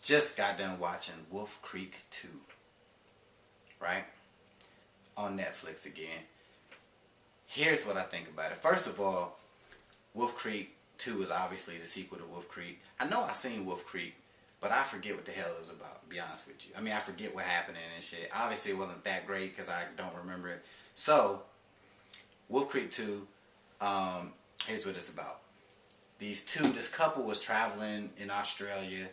just got done watching Wolf Creek 2, right? On Netflix again. Here's what I think about it. First of all, Wolf Creek 2 is obviously the sequel to Wolf Creek. I know I've seen Wolf Creek, but I forget what the hell it was about, to be honest with you. I mean, I forget what happened and shit. Obviously, it wasn't that great because I don't remember it. So, Wolf Creek 2, here's what it's about. This couple was traveling in Australia,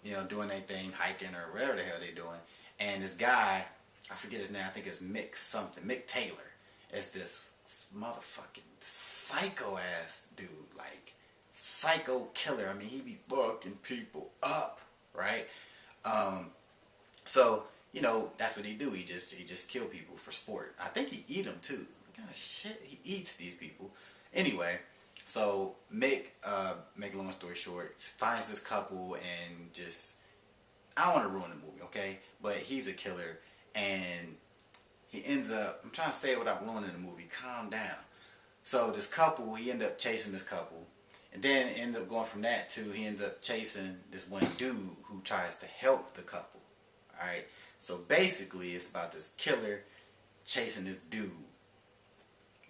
you know, doing their thing, hiking or whatever the hell they doing. And this guy, I forget his name, I think it's Mick Taylor. It's this motherfucking psycho ass dude, like psycho killer. I mean, he be fucking people up, right? So you know that's what he do. He just kill people for sport. I think he eat them too. What kind of shit he eats these people? Anyway, so make a long story short, finds this couple and just, I don't want to ruin the movie, okay? But he's a killer and he ends up, I'm trying to say it without ruining the movie, calm down. So this couple, he ended up chasing this couple. And then ended up going from that to he ends up chasing this one dude who tries to help the couple. Alright? So basically it's about this killer chasing this dude.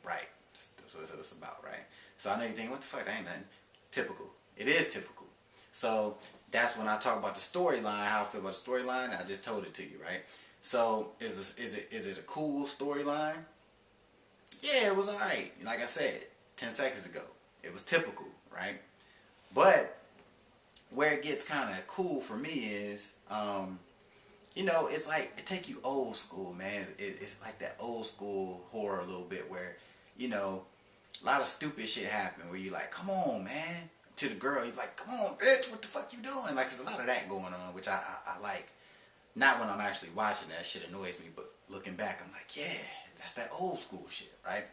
Right. That's what it's about, right? So I know you think, what the fuck, that ain't nothing. Typical. It is typical. So that's when I talk about the storyline, how I feel about the storyline. I just told it to you, right? So is it a cool storyline? Yeah, it was alright. Like I said 10 seconds ago, it was typical, right? But where it gets kind of cool for me is, you know, it's like it take you old school, man. It's like that old school horror a little bit where, you know, a lot of stupid shit happen where you like, come on, man. To the girl, you like, come on, bitch, what the fuck you doing? Like, there's a lot of that going on, which I like. Not when I'm actually watching that shit annoys me, but looking back, I'm like, yeah, that's that old school shit, right?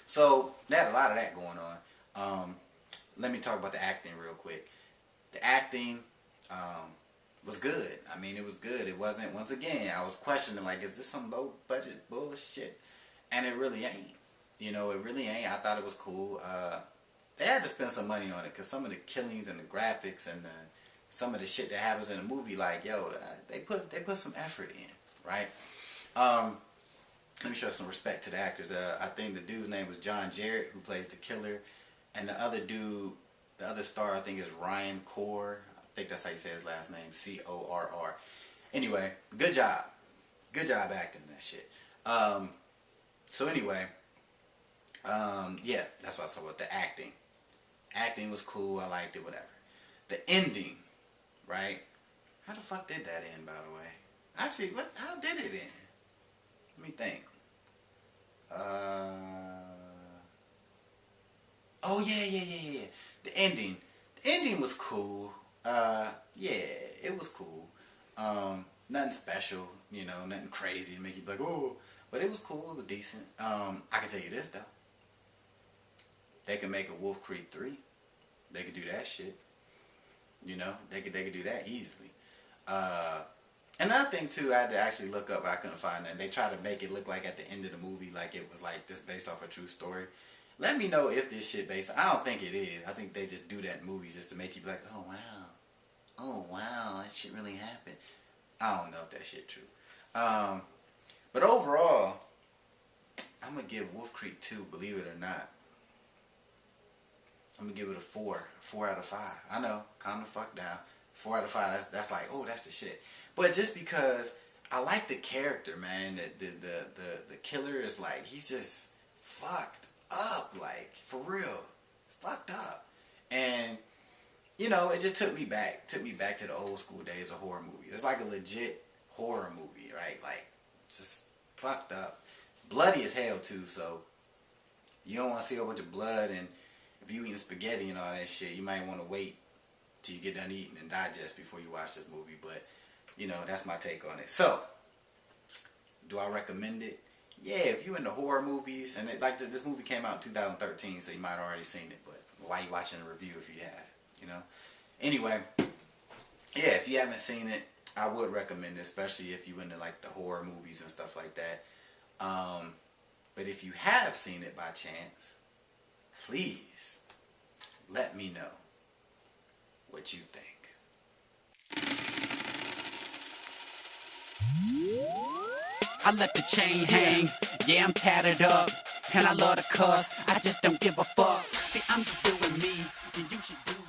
So, they had a lot of that going on. Let me talk about the acting real quick. The acting was good. I mean, it was good. It wasn't, once again, I was questioning, like, is this some low budget bullshit? And it really ain't. You know, it really ain't. I thought it was cool. They had to spend some money on it because some of the killings and the graphics and some of the shit that happens in the movie, like, yo, they put some effort in, right? Let me show some respect to the actors. I think the dude's name was John Jarrett, who plays the killer, and the other dude, the other star, I think is Ryan Corr. I think that's how you say his last name, C-O-R-R. Anyway, good job acting that shit. So anyway, yeah, that's what I was talking about, the acting. Acting was cool, I liked it, whatever. The ending, right? How the fuck did that end, by the way? Actually, how did it end? Let me think. Oh, yeah. The ending was cool. Yeah, it was cool. Nothing special, you know, nothing crazy to make you be like, oh. But it was cool, it was decent. I can tell you this, though. They can make a Wolf Creek 3. They could do that shit. You know, they could do that easily. Another thing too, I had to actually look up, but I couldn't find that. They tried to make it look like at the end of the movie, like it was like this based off a true story. Let me know if this shit based. I don't think it is. I think they just do that in movies just to make you be like, oh wow, that shit really happened. I don't know if that shit true. But overall, I'm gonna give Wolf Creek 2, believe it or not, I'm gonna give it a 4 out of 5. I know, calm the fuck down. 4 out of 5. That's like, oh, that's the shit. But just because I like the character, man, the killer is like, he's just fucked up, like for real, it's fucked up, and you know, it just took me back to the old school days of horror movies. It's like a legit horror movie, right? Like just fucked up, bloody as hell too. So you don't want to see a whole bunch of blood, and if you eating spaghetti and all that shit, you might want to wait till you get done eating and digest before you watch this movie. But you know, that's my take on it. So, do I recommend it? Yeah, if you're into horror movies, and like this movie came out in 2013, so you might have already seen it. But why you watching a review if you have? You know. Anyway, yeah, if you haven't seen it, I would recommend it, especially if you're into like the horror movies and stuff like that. But if you have seen it by chance, please let me know what you think. I let the chain hang. Yeah, I'm tattered up, and I love to cuss. I just don't give a fuck. See, I'm just doing me, and you should do